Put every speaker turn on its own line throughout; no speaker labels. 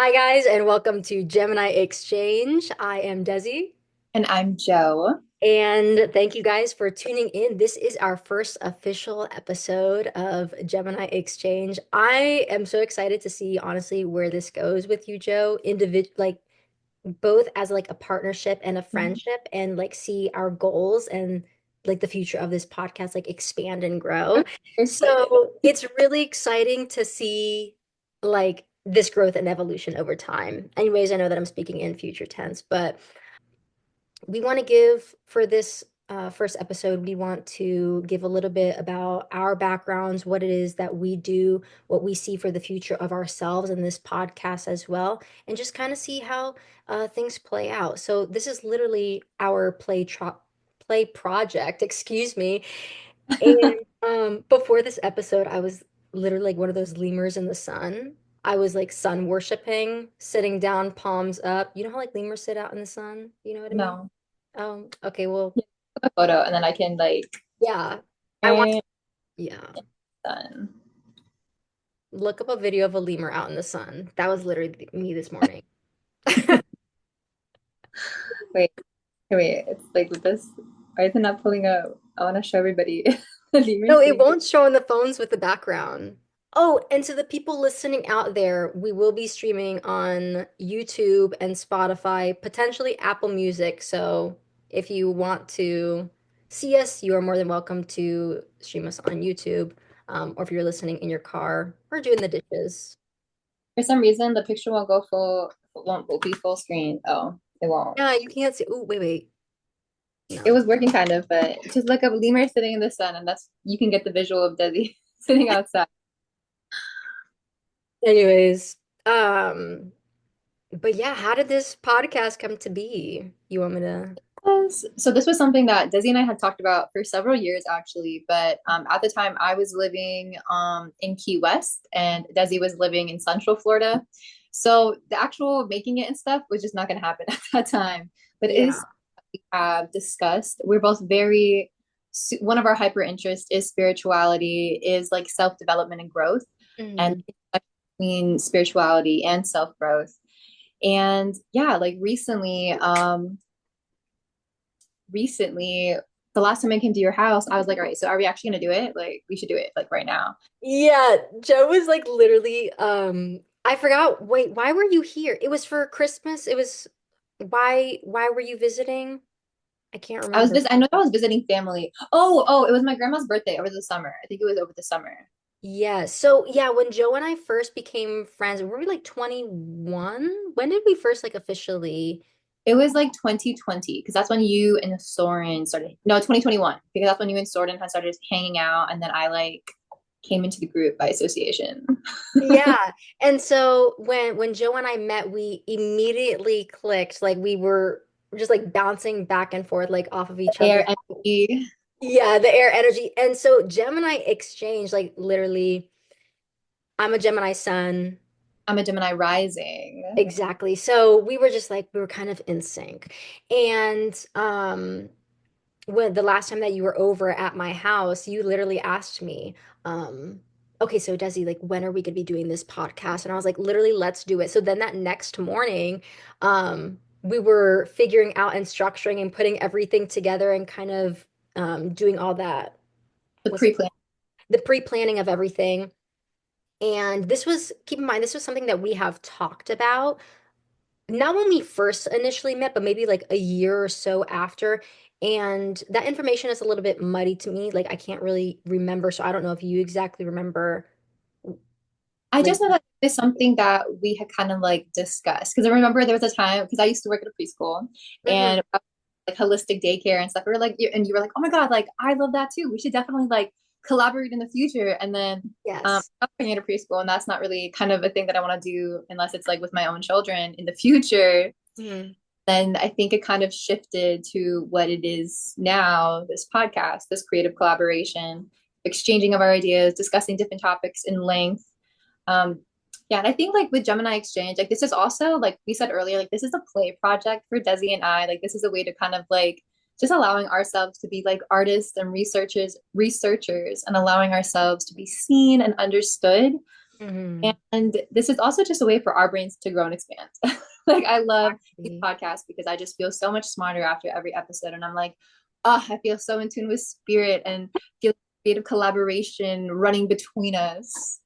Hi, guys, and welcome to Gemini Exchange. I am Desi,
And I'm Joe.
and thank you guys for tuning in. This is our first official episode of Gemini Exchange. I am so excited to see, honestly, where this goes with you, Joe. Like both as like a partnership and a friendship, and like see our goals and like the future of this podcast like expand and grow.
I'm excited.
So it's really exciting to see like this growth and evolution over time. Anyways, I know that I'm speaking in future tense, but we want to give for this first episode, we want to give a little bit about our backgrounds, what it is that we do, what we see for the future of ourselves in this podcast as well, and just kind of see how things play out. So this is literally our play project, excuse me. And before this episode, I was literally like one of those lemurs in the sun. I was like sun worshiping, sitting down, palms up. You know how like lemurs sit out in the sun? You know what I mean?
No.
Okay, well,
Yeah, a photo and then I can
yeah. I want,
and
yeah.
done.
Look up a video of a lemur out in the sun. That was literally me this morning.
Wait, wait, it's like with this. Why is it not pulling up? I want to show everybody the lemur
No, it
sitting.
won't show on the phones with the background. Oh, and to the people listening out there, we will be streaming on YouTube and Spotify, potentially Apple Music. So if you want to see us, you are more than welcome to stream us on YouTube, or if you're listening in your car or doing the dishes.
For some reason, the picture won't go full, won't be full screen. Oh, it won't.
Yeah, you can't see. Oh, wait, wait.
It
No.
was working kind of, but just look up lemur sitting in the sun, and that's you can get the visual of Desi sitting outside.
Anyways, but yeah, how did this podcast come to be? You want me to?
So this was something that Desi and I had talked about for several years actually, but at the time I was living in Key West and Desi was living in Central Florida. So the actual making it and stuff was just not going to happen at that time. But it
Yeah.
is we have discussed. We're both very one of our hyper interests is spirituality, is like self-development and growth, and
Mhm.
between spirituality and self-growth. And yeah, like recently, the last time I came to your house, I was like, all right, so are we actually gonna do it? Like, we should do it like right now.
Yeah, Joe was like literally, I forgot, wait, why were you here? It was for Christmas. It was why were you visiting? I can't remember.
I know I was visiting family. Oh, it was my grandma's birthday over the summer. I think it was over the summer.
Yeah. So yeah, when Joe and I first became friends, were we like 21? When did we first like officially?
It was like 2020 because that's when you and Soren started. No, 2021 because that's when you and Soren had started hanging out, and then I like came into the group by association.
Yeah. And so when Joe and I met, we immediately clicked. Like we were just like bouncing back and forth like off of each other.
Air energy.
Yeah, the air energy. And so Gemini Exchange, like literally, I'm a Gemini sun.
I'm a Gemini rising.
Exactly. So we were just like we were kind of in sync. And when the last time that you were over at my house, you literally asked me, okay, so Desi, like when are we gonna be doing this podcast? And I was like, literally, let's do it. So then that next morning, we were figuring out and structuring and putting everything together and kind of doing all that.
The
Was
pre-plan.
the pre-planning of everything. And this was, keep in mind, this was something that we have talked about, not when we first initially met, but maybe like a year or so after. And that information is a little bit muddy to me. Like I can't really remember. So I don't know if you exactly remember
I
like
just know that it's something that we had kind of like discussed because I remember there was a time because I used to work at a preschool
mhm,
and like holistic daycare and stuff. We were like, and you were like, oh my God, like I love that too. We should definitely like collaborate in the future. And then
yes.
I'm working at a preschool, and that's not really kind of a thing that I want to do unless it's like with my own children in the future.
Mhm.
Then I think it kind of shifted to what it is now, this podcast, this creative collaboration, exchanging of our ideas, discussing different topics in length. um, yeah, and I think like with Gemini Exchange, like this is also like we said earlier, like this is a play project for Desi and I. Like this is a way to kind of like just allowing ourselves to be like artists and researchers, and allowing ourselves to be seen and understood.
Hmm.
And this is also just a way for our brains to grow and expand. Like, I love these
Exactly.
podcasts because I just feel so much smarter after every episode. And I'm like, oh, I feel so in tune with spirit and feel creative collaboration running between us.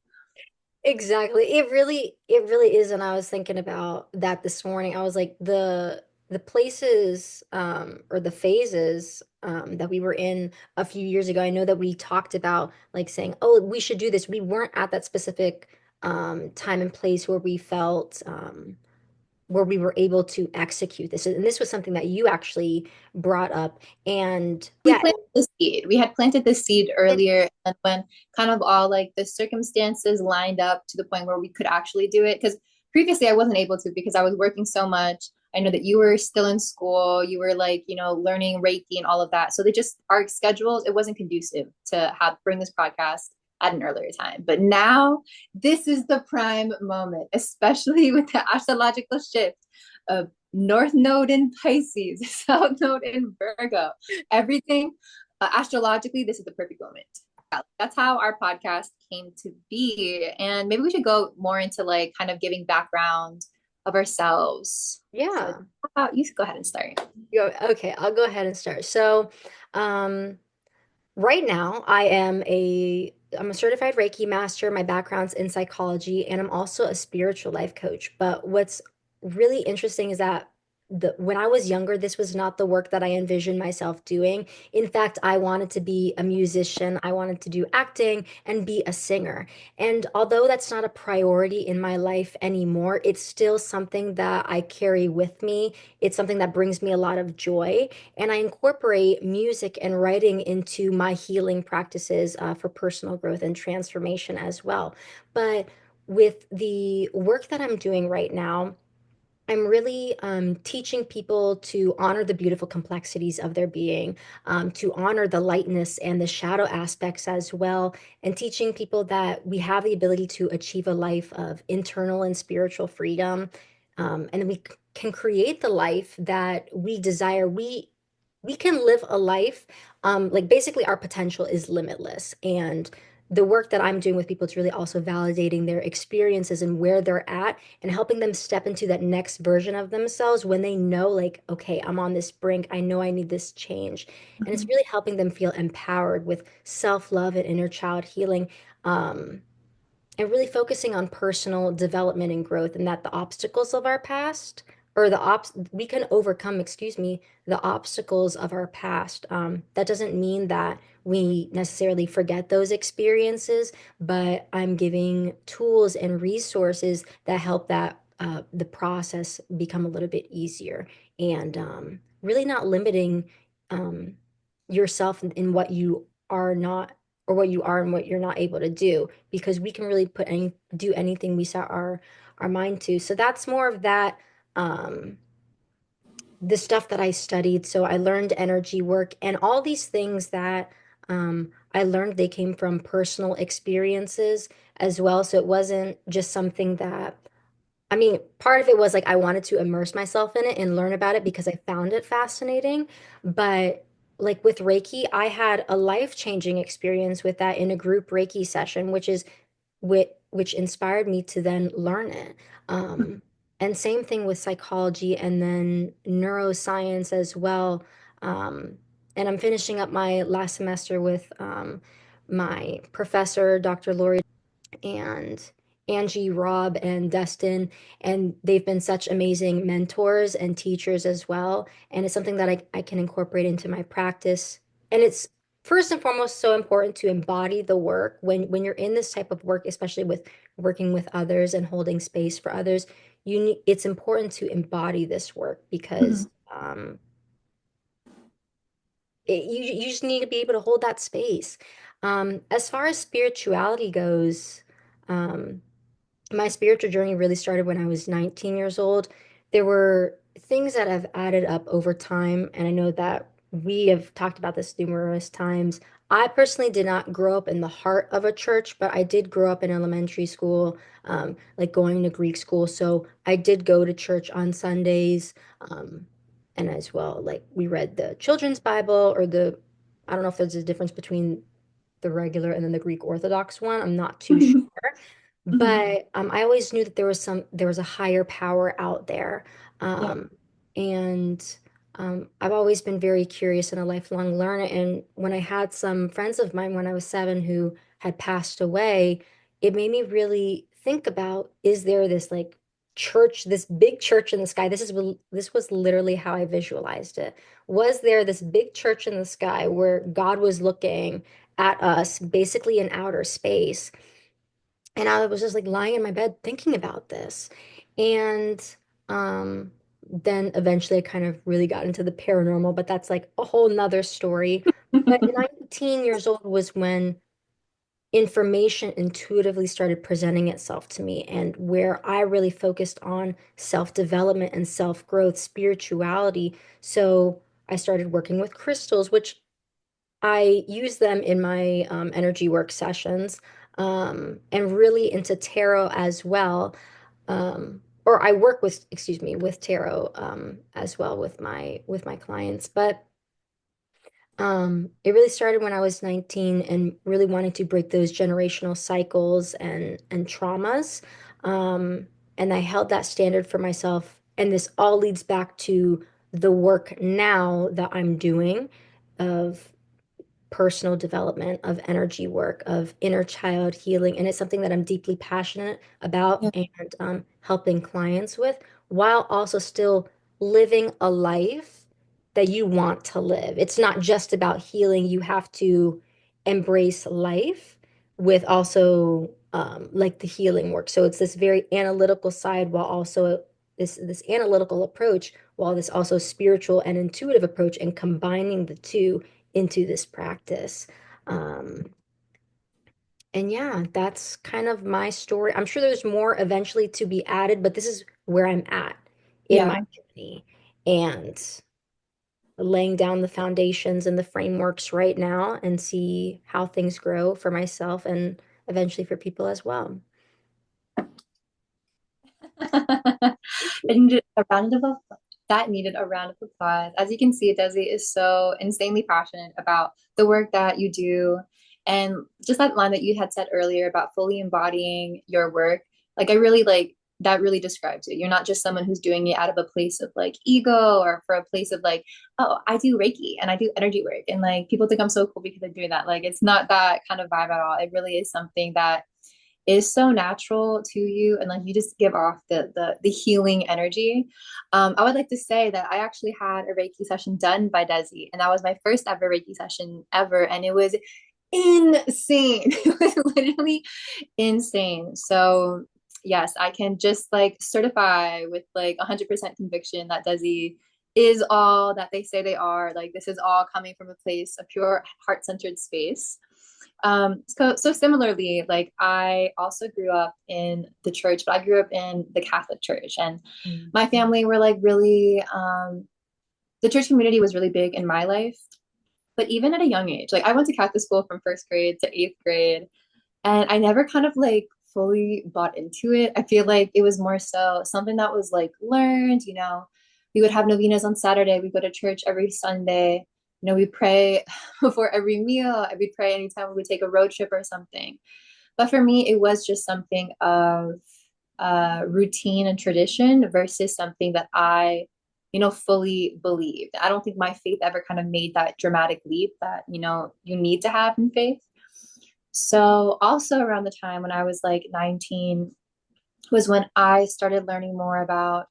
Exactly. It really is. And I was thinking about that this morning. I was like, the places or the phases that we were in a few years ago. I know that we talked about like saying, oh, we should do this. We weren't at that specific time and place where we felt where we were able to execute this. And this was something that you actually brought up. And
We
yeah,
planted the seed. We had planted the seed
it,
earlier, and when kind of all like the circumstances lined up to the point where we could actually do it, because previously I wasn't able to because I was working so much. I know that you were still in school, you were like, learning Reiki and all of that. So they just, our schedules, it wasn't conducive to have bring this podcast at an earlier time. But now this is the prime moment, especially with the astrological shift of North Node in Pisces, South Node in Virgo, everything astrologically, this is the perfect moment. That's how our podcast came to be. And maybe we should go more into like kind of giving background of ourselves. So,
yeah.
you go ahead and start.
Okay, I'll go ahead and start. So, um, right now, I'm a certified Reiki master. My background's in psychology, and I'm also a spiritual life coach. But what's really interesting is that when I was younger, this was not the work that I envisioned myself doing. In fact, I wanted to be a musician. I wanted to do acting and be a singer. And although that's not a priority in my life anymore, it's still something that I carry with me. It's something that brings me a lot of joy, and I incorporate music and writing into my healing practices for personal growth and transformation as well. But with the work that I'm doing right now, I'm really teaching people to honor the beautiful complexities of their being, to honor the lightness and the shadow aspects as well, and teaching people that we have the ability to achieve a life of internal and spiritual freedom, and we can create the life that we desire. We can live a life like basically our potential is limitless, and the work that I'm doing with people is really also validating their experiences and where they're at and helping them step into that next version of themselves when they know, like, okay, I'm on this brink. I know I need this change. And it's
Mhm.
really helping them feel empowered with self-love and inner child healing. Um, and really focusing on personal development and growth, and that the obstacles of our past or we can overcome, excuse me, the obstacles of our past. That doesn't mean that we necessarily forget those experiences, but I'm giving tools and resources that help that the process become a little bit easier, and really not limiting um, yourself in what you are not, or what you are and what you're not able to do, because we can really do anything we set our mind to. So that's more of that, um the stuff that I studied. So I learned energy work, and all these things that I learned, they came from personal experiences as well. So it wasn't just something that, I mean, part of it was like I wanted to immerse myself in it and learn about it because I found it fascinating. But like with Reiki, I had a life-changing experience with that in a group Reiki session, which inspired me to then learn it. Um, and same thing with psychology and then neuroscience as well. Um, and I'm finishing up my last semester with my professor, Dr. Lori, and Angie, Rob, and Dustin, and they've been such amazing mentors and teachers as well. And it's something that I can incorporate into my practice. And it's first and foremost so important to embody the work when you're in this type of work, especially with working with others and holding space for others. It's important to embody this work
Mhm.
because you just need to be able to hold that space. As far as spirituality goes, um, my spiritual journey really started when I was 19 years old. There were things that have added up over time, and I know that we have talked about this numerous times. I personally did not grow up in the heart of a church, but I did grow up in elementary school, like going to Greek school. So I did go to church on Sundays, and as well, like we read the children's Bible or I don't know if there's a difference between the regular and then the Greek Orthodox one. I'm not too sure.
Mhm.
But I always knew that there was a higher power out there.
Yeah.
Um, and I've always been very curious and a lifelong learner. And when I had some friends of mine when I was 7 who had passed away, it made me really think about, is there this like church, this big church in the sky? This was literally how I visualized it. Was there this big church in the sky where God was looking at us basically in outer space? And I was just like lying in my bed thinking about this. And um, then eventually I kind of really got into the paranormal, but that's like a whole nother story. But 19 years old was when information intuitively started presenting itself to me, and where I really focused on self-development and self-growth, spirituality. So I started working with crystals, which I use them in my energy work sessions, and really into tarot as well. Or I work with, excuse me, with tarot as well with my clients. But it really started when I was 19 and really wanting to break those generational cycles and traumas. And I held that standard for myself. And this all leads back to the work now that I'm doing of personal development, of energy work, of inner child healing. And it's something that I'm deeply passionate about
Yeah.
and helping clients with, while also still living a life that you want to live. It's not just about healing. You have to embrace life with also like the healing work. So it's this very analytical side while also this analytical approach, while this also spiritual and intuitive approach, and combining the two into this practice. Um, and yeah, that's kind of my story. I'm sure there's more eventually to be added, but this is where I'm at in my
Yeah.
journey and laying down the foundations and the frameworks right now and see how things grow for myself and eventually for people as well.
It needed a round of applause. That needed a round of applause. As you can see, Desi is so insanely passionate about the work that you do. And just that line that you had said earlier about fully embodying your work, like I really like that really describes it. You're not just someone who's doing it out of a place of like ego or for a place of like, oh, I do Reiki and I do energy work. And like people think I'm so cool because I'm doing that. Like it's not that kind of vibe at all. It really is something that is so natural to you and like you just give off the healing energy. I would like to say that I actually had a Reiki session done by Desi, and that was my first ever Reiki session ever, and it was insane. It was literally insane. So yes, I can just like certify with like 100% conviction that Desi is all that they say they are. Like this is all coming from a place, a pure heart-centered space. So similarly, like I also grew up in the church, but I grew up in the Catholic Church, and
Mm.
my family were like really, the church community was really big in my life. But even at a young age, like I went to Catholic school from first grade to eighth grade, and I never kind of like fully bought into it. I feel like it was more so something that was like learned, you know. We would have novenas on Saturday, we go to church every Sunday. You know, we pray before every meal. We'd pray anytime we would take a road trip or something. But for me, it was just something of routine and tradition versus something that I, you know, fully believed. I don't think my faith ever kind of made that dramatic leap that, you know, you need to have in faith. So also around the time when I was like 19 was when I started learning more about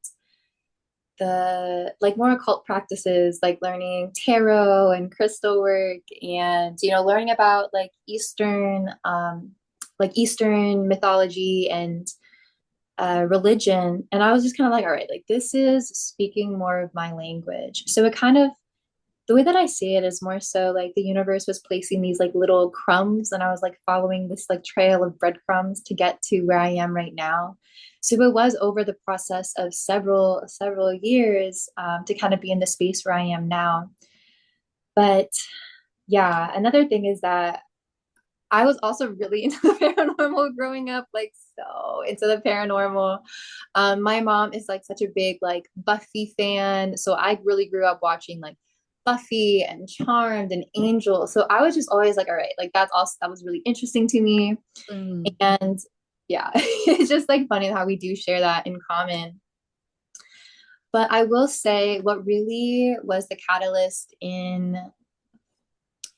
the like more occult practices, like learning tarot and crystal work and you know learning about like Eastern mythology and religion. And I was just kind of like, all right, like this is speaking more of my language. So it kind of the way that I see it is more so like the universe was placing these like little crumbs, and I was like following this like trail of breadcrumbs to get to where I am right now. So it was over the process of several years to kind of be in the space where I am now. But yeah, another thing is that I was also really into the paranormal growing up, like so into the paranormal. My mom is like such a big like Buffy fan, so I really grew up watching like Buffy and Charmed and Angel. So I was just always like, all right, like that's also that was really interesting to me.
Mm.
And yeah, it's just like funny how we do share that in common. But I will say what really was the catalyst in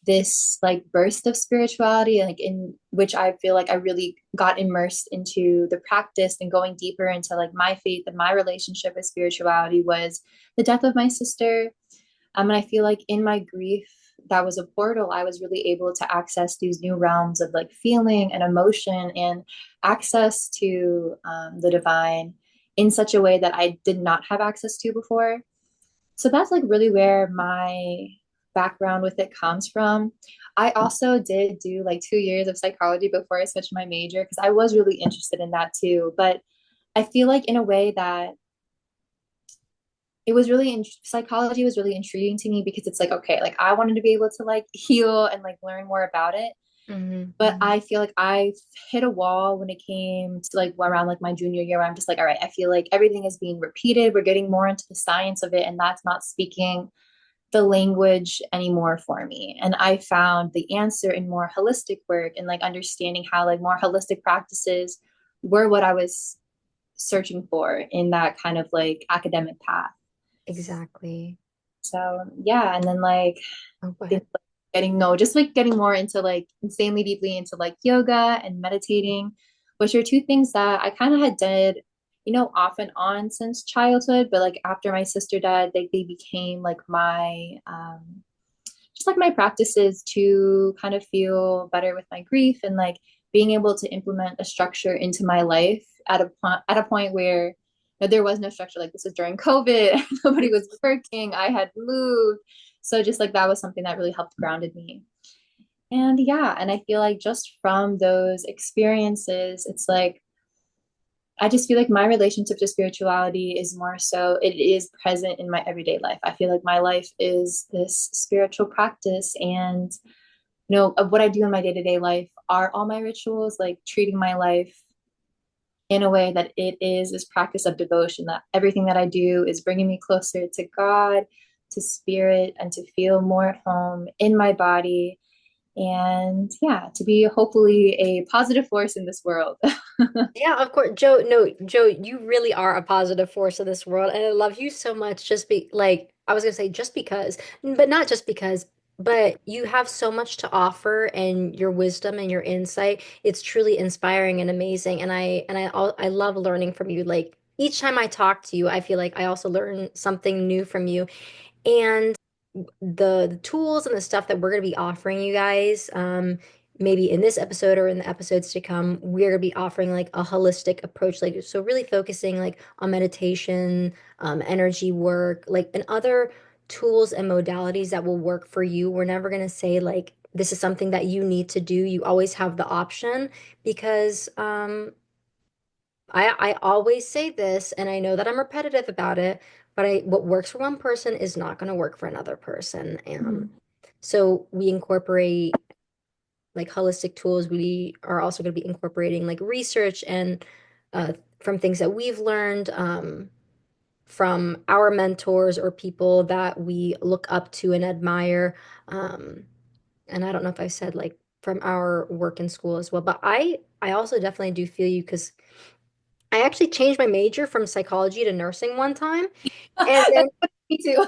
this like burst of spirituality, like in which I feel like I really got immersed into the practice and going deeper into like my faith and my relationship with spirituality, was the death of my sister. And I feel like in my grief, that was a portal. I was really able to access these new realms of like feeling and emotion and access to the divine in such a way that I did not have access to before. So that's like really where my background with it comes from. I also did do like 2 years of psychology before I switched my major because I was really interested in that too. But I feel like in a way that it was really psychology was really intriguing to me because it's like, okay, like I wanted to be able to like heal and like learn more about it.
Hmm.
But I feel like I hit a wall when it came to like around like my junior year where I'm just like, all right, I feel like everything is being repeated. We're getting more into the science of it, and that's not speaking the language anymore for me. And I found the answer in more holistic work and like understanding how like more holistic practices were what I was searching for in that kind of like academic path.
Exactly.
So yeah, and then like
Oh, go
things
ahead.
like getting no, just like getting more into like insanely deeply into like yoga and meditating, which are two things that I kind of had did, off and on since childhood. But like after my sister died, they became like my just like my practices to kind of feel better with my grief and like being able to implement a structure into my life at a point where there was no structure. Like this was during COVID, nobody was working, I had moved, so just like that was something that really helped grounded me. And yeah, and I feel like just from those experiences, it's like I just feel like my relationship to spirituality is more so it is present in my everyday life. I feel like my life is this spiritual practice, and of what I do in my day-to-day life are all my rituals, like treating my life in a way that it is this practice of devotion, that everything that I do is bringing me closer to God, to spirit, and to feel more at home in my body. And yeah, to be hopefully a positive force in this world.
Yeah, of course. Joe, no, Joe, you really are a positive force in this world. And I love you so much. Just be like, I was gonna say just because, but not just because, but you have so much to offer and your wisdom and your insight. It's truly inspiring and amazing. I love learning from you. Like each time I talk to you, I feel like I also learn something new from you. And the tools and the stuff that we're going to be offering you guys, maybe in this episode or in the episodes to come, we're going to be offering like a holistic approach, like so really focusing like on meditation, energy work, like and other tools and modalities that will work for you. We're never going to say like this is something that you need to do. You always have the option because I always say this, and I know that I'm repetitive about it, but what works for one person is not going to work for another person. And so we incorporate like holistic tools. We are also going to be incorporating like research and from things that we've learned from our mentors or people that we look up to and admire. Um, and I don't know if I said like from our work in school as well, but I also definitely do feel you because I actually changed my major from psychology to nursing one time. And then
That's me too.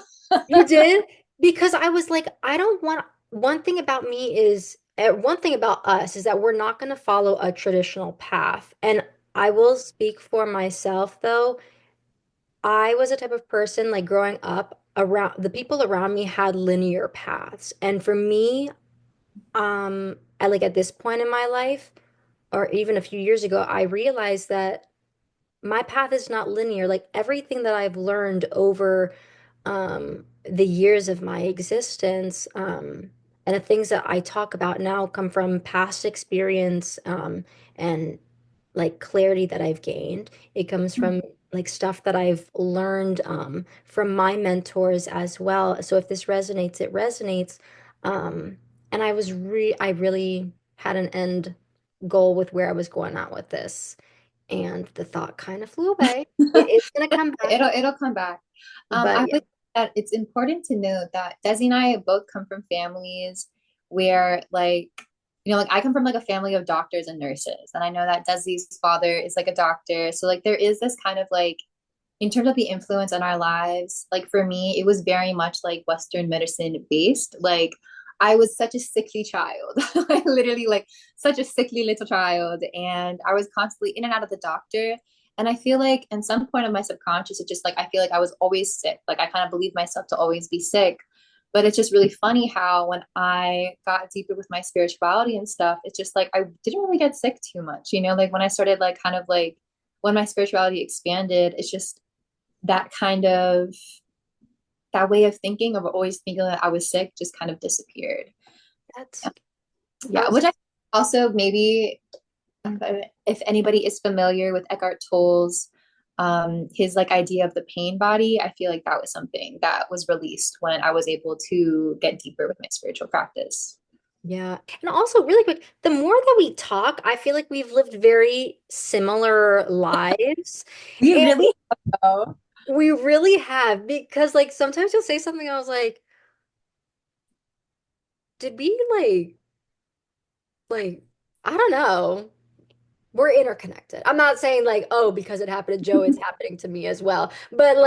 you did because I was like, I don't want one thing about me is one thing about us is that we're not going to follow a traditional path. And I will speak for myself though. I was a type of person like growing up around the people around me had linear paths. And for me, I like at this point in my life, or even a few years ago, I realized that my path is not linear. Like everything that I've learned over the years of my existence, and the things that I talk about now come from past experience, and like clarity that I've gained. It comes from like stuff that I've learned from my mentors as well. So if this resonates, it resonates. Um, and I really had an end goal with where I was going at with this and the thought kind of flew away. It's gonna come back,
It'll come back.
but
I
yeah.
would say that it's important to note that Desi and I both come from families where like like I come from like a family of doctors and nurses, and I know that Desi's father is like a doctor. So like there is this kind of like in terms of the influence on our lives, like for me, it was very much like Western medicine based. Like I was such a sickly child, like literally like such a sickly little child. And I was constantly in and out of the doctor. And I feel like in some point of my subconscious, it just like I feel like I was always sick. Like I kind of believed myself to always be sick. But it's just really funny how when I got deeper with my spirituality and stuff, it's just like I didn't really get sick too much, like when I started like kind of like when my spirituality expanded, it's just that kind of that way of thinking of always thinking that I was sick just kind of disappeared.
That's
Yeah,
that's
which I also maybe if anybody is familiar with Eckhart Tolle's his like idea of the pain body, I feel like that was something that was released when I was able to get deeper with my spiritual practice.
yeah. And also really quick, the more that we talk, I feel like we've lived very similar lives.
We
And
really know.
we really have because like sometimes you'll say something I was did we like I don't know. We're interconnected. I'm not saying like, oh, because it happened to Joe, it's happening to me as well. But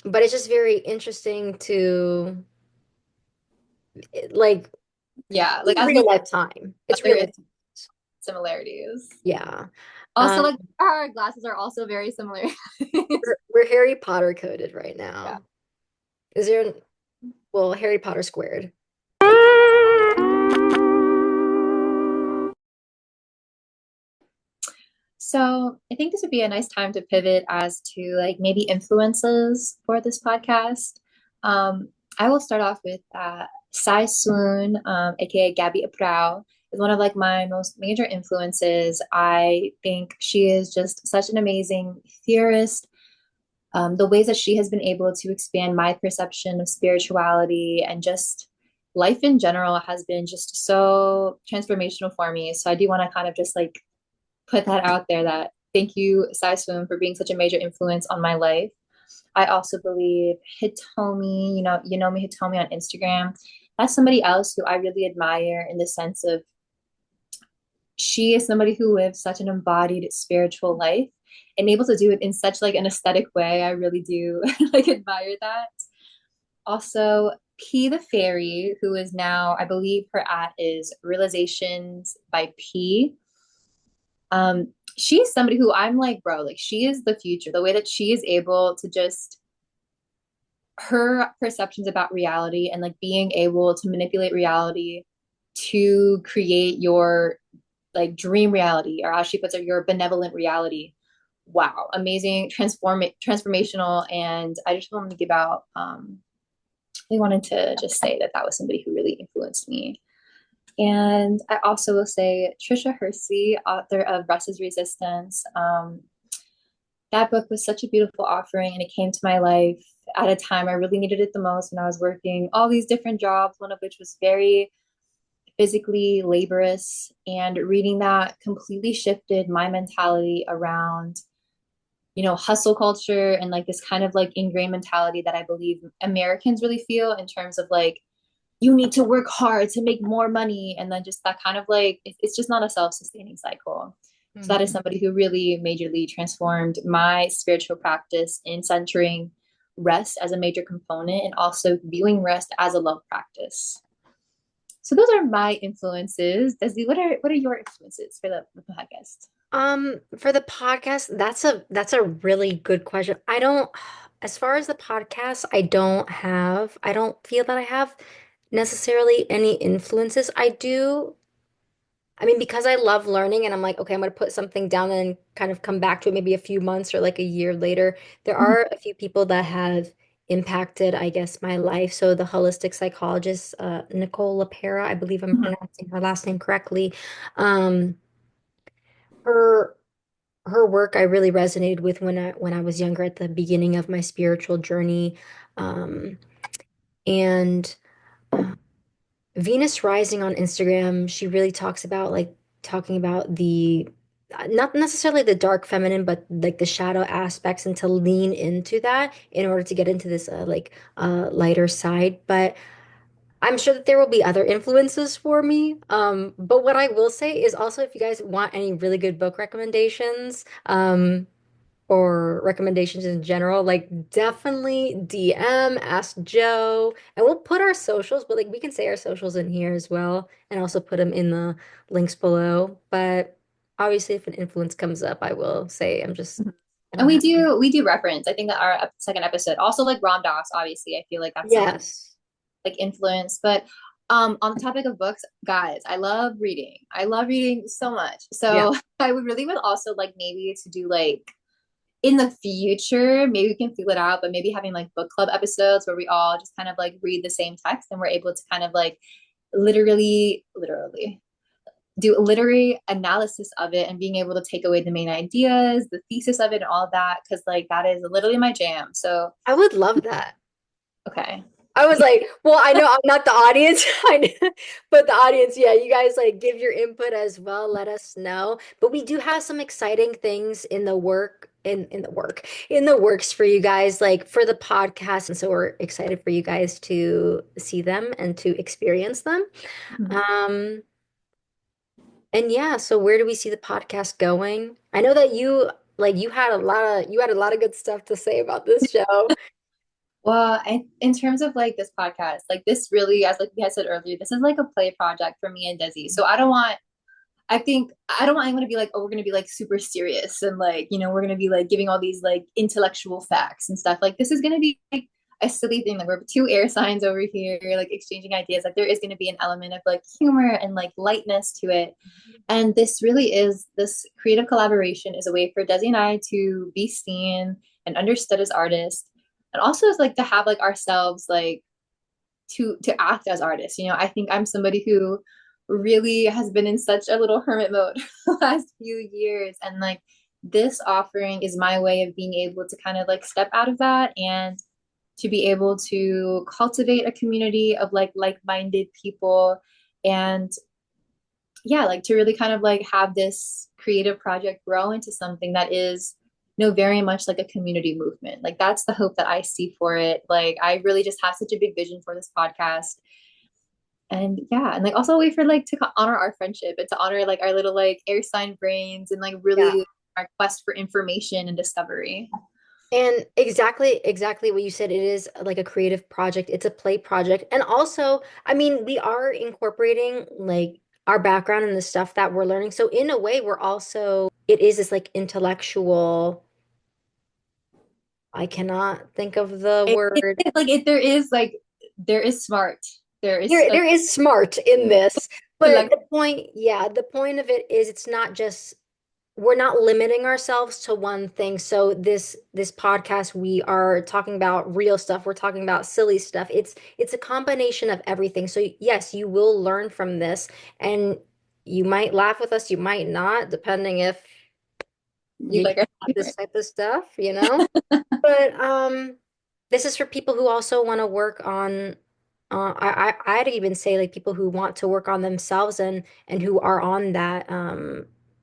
it's just very interesting to like
Yeah, like
in
as we
real life time. It's
there
real
is
life.
similarities.
Yeah.
Also,
Um,
like our glasses are also very similar.
we're Harry Potter coded right
Yeah.
now. Is there well, Harry Potter squared.
So I think this would be a nice time to pivot as to like maybe influences for this podcast. Um, I will start off with Sai Soon, aka Gabby Aprao, is one of like my most major influences. I think she is just such an amazing theorist. The ways that she has been able to expand my perception of spirituality and just life in general has been just so transformational for me. So I do want to kind of just like put that out there that thank you, Sai Swim, for being such a major influence on my life. I also believe Hitomi, you know me, Hitomi on Instagram. That's somebody else who I really admire in the sense of she is somebody who lives such an embodied spiritual life and able to do it in such like an aesthetic way. I really do like admire that. Also, P the Fairy, who is now, I believe her at is Realizations by P. She's somebody who I'm like, bro, like she is the future. The way that she is able to just her perceptions about reality and like being able to manipulate reality to create your like dream reality, or as she puts it, your benevolent reality. Wow, amazing, transformational. And I just wanted to give out I wanted to just say that that was somebody who really influenced me. And I also will say Trisha Hersey, author of Russ's Resistance. That book was such a beautiful offering, and it came to my life at a time I really needed it the most when I was working all these different jobs, one of which was very physically laborious. And reading that completely shifted my mentality around, hustle culture and like this kind of like ingrained mentality that I believe Americans really feel in terms of like, you need to work hard to make more money. And then just that kind of like, it's just not a self sustaining cycle. So that is somebody who really majorly transformed my spiritual practice in centering rest as a major component and also viewing rest as a love practice. So those are my influences. Desi, what are your influences for the podcast?
For the podcast, that's a really good question. I don't, as far as the podcast, I don't feel that I have necessarily any influences. I mean, because I love learning and I'm like, okay, I'm gonna put something down and kind of come back to it maybe a few months or like a year later. There are a few people that have impacted, I guess, my life. So the holistic psychologist, Nicole LaPera, I believe I'm
Mhm.
pronouncing her last name correctly. Um, her her work I really resonated with when I was younger at the beginning of my spiritual journey. Um, and Venus Rising on Instagram, she really talks about like talking about the not necessarily the dark feminine, but like the shadow aspects and to lean into that in order to get into this lighter side. But I'm sure that there will be other influences for me. But what I will say is also if you guys want any really good book recommendations, or recommendations in general, like definitely DM, ask Joe, and we'll put our socials, but like we can say our socials in here as well, and also put them in the links below. But obviously, if an influence comes up, I will say
Mhm.
I
And
don't have.
we do reference. I think that our second episode also like Ram Dass. Obviously, I feel like that's someone
Yes.
like influence. But on the topic of books, guys, I love reading. I love reading so much.
Yeah.
So I would also like maybe to do like in the future, maybe we can figure it out, but maybe having like book club episodes where we all just kind of like read the same text and we're able to kind of like literally do a literary analysis of it and being able to take away the main ideas, the thesis of it, and all of that. Cause like that is literally my jam. So,
I would love that.
okay.
I was like, well, I know I'm not the audience, but the audience, yeah, you guys like give your input as well. Let us know. But we do have some exciting things in the in the works for you guys, like for the podcast. And so we're excited for you guys to see them and to experience them.
Mhm.
Um, and yeah, so where do we see the podcast going? I know that you had a lot of good stuff to say about this show.
Well, in terms of like this podcast, like this really, as like we had said earlier, this is like a play project for me and Desi. So I don't want anyone to be like, oh, we're gonna be like super serious and like, we're gonna be like giving all these like intellectual facts and stuff. Like this is gonna be like a silly thing. Like we're two air signs over here, like exchanging ideas. Like there is gonna be an element of like humor and like lightness to it. And this creative collaboration is a way for Desi and I to be seen and understood as artists. And also is like to have like ourselves like to act as artists. I think I'm somebody who really has been in such a little hermit mode the last few years, and like this offering is my way of being able to kind of like step out of that and to be able to cultivate a community of like-minded people, and yeah, like to really kind of like have this creative project grow into something that is very much like a community movement. Like that's the hope that I see for it. Like I really just have such a big vision for this podcast. And yeah, and like also a way for like to honor our friendship and to honor like our little like air sign brains and like
Yeah.
really our quest for information and discovery.
And exactly what you said. It is like a creative project. It's a play project. And also, I mean, we are incorporating like our background and the stuff that we're learning. So in a way, it is this like intellectual, I cannot think of the word.
Like if there is smart, there is
There is smart in this. But
intellect.
the point of it is it's not just we're not limiting ourselves to one thing. So this podcast, we are talking about real stuff. We're talking about silly stuff. It's a combination of everything. So yes, you will learn from this, and you might laugh with us, you might not, depending if
You
you
like our
have
humor.
this type of stuff, you know? But this is for people who also want to work on I'd even say like people who want to work on themselves and who are on that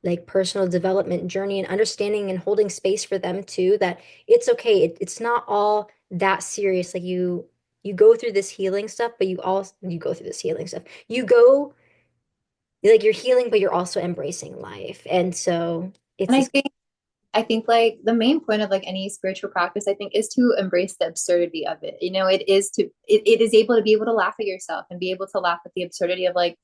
like personal development journey and understanding and holding space for them too, that it's okay. It's not all that serious. Like you go through this healing stuff, but you go through this healing stuff. You go like you're healing, but you're also embracing life. And so
And
it's
I
this
think I think like the main point of like any spiritual practice, I think, is to embrace the absurdity of it. It is able to be able to laugh at yourself and be able to laugh at the absurdity of like,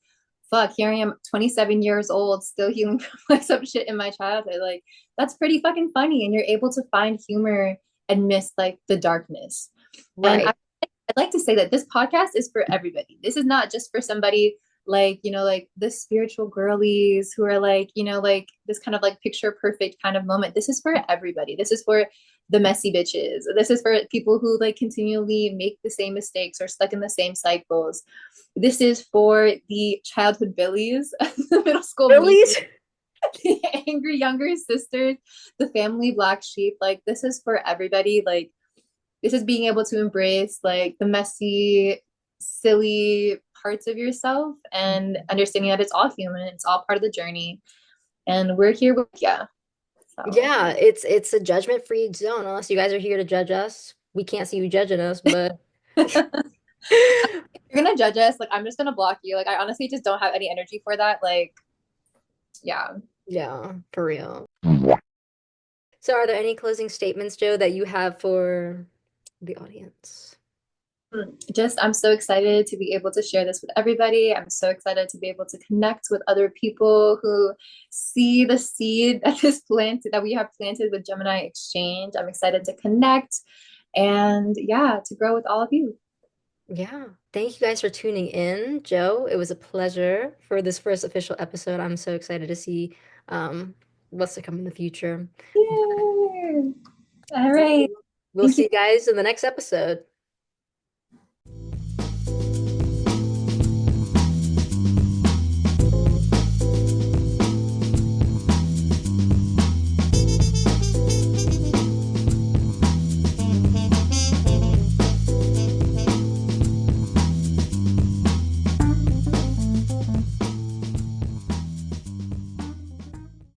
fuck, here I am 27 years old, still healing from like some shit in my childhood. Like that's pretty fucking funny. And you're able to find humor amidst like the darkness. And
right.
I'd like to say that this podcast is for everybody. This is not just for somebody like, like the spiritual girlies who are like, like this kind of like picture perfect kind of moment. This is for everybody. This is for the messy bitches. This is for people who like continually make the same mistakes or stuck in the same cycles. This is for the childhood Billies, the middle school me,
Billy's
the angry younger sisters, the family black sheep. Like this is for everybody. Like this is being able to embrace like the messy, silly parts of yourself and understanding that it's all human, it's all part of the journey, and we're here with you. So
Yeah, it's a judgment-free zone unless you guys are here to judge us. We can't see you judging us, but
you're gonna judge us, like I'm just gonna block you. Like I honestly just don't have any energy for that. Like, yeah.
Yeah, for real. So are there any closing statements, Joe, that you have for the audience?
Just I'm so excited to be able to share this with everybody. I'm so excited to be able to connect with other people who see the seed that we have planted with Gemini Exchange. I'm excited to connect and yeah, to grow with all of you.
Yeah. Thank you guys for tuning in, Joe. It was a pleasure for this first official episode. I'm so excited to see um, what's to come in the future.
Yay! All
Yeah,
right.
we'll
Thank
see
you.
you guys in the next episode.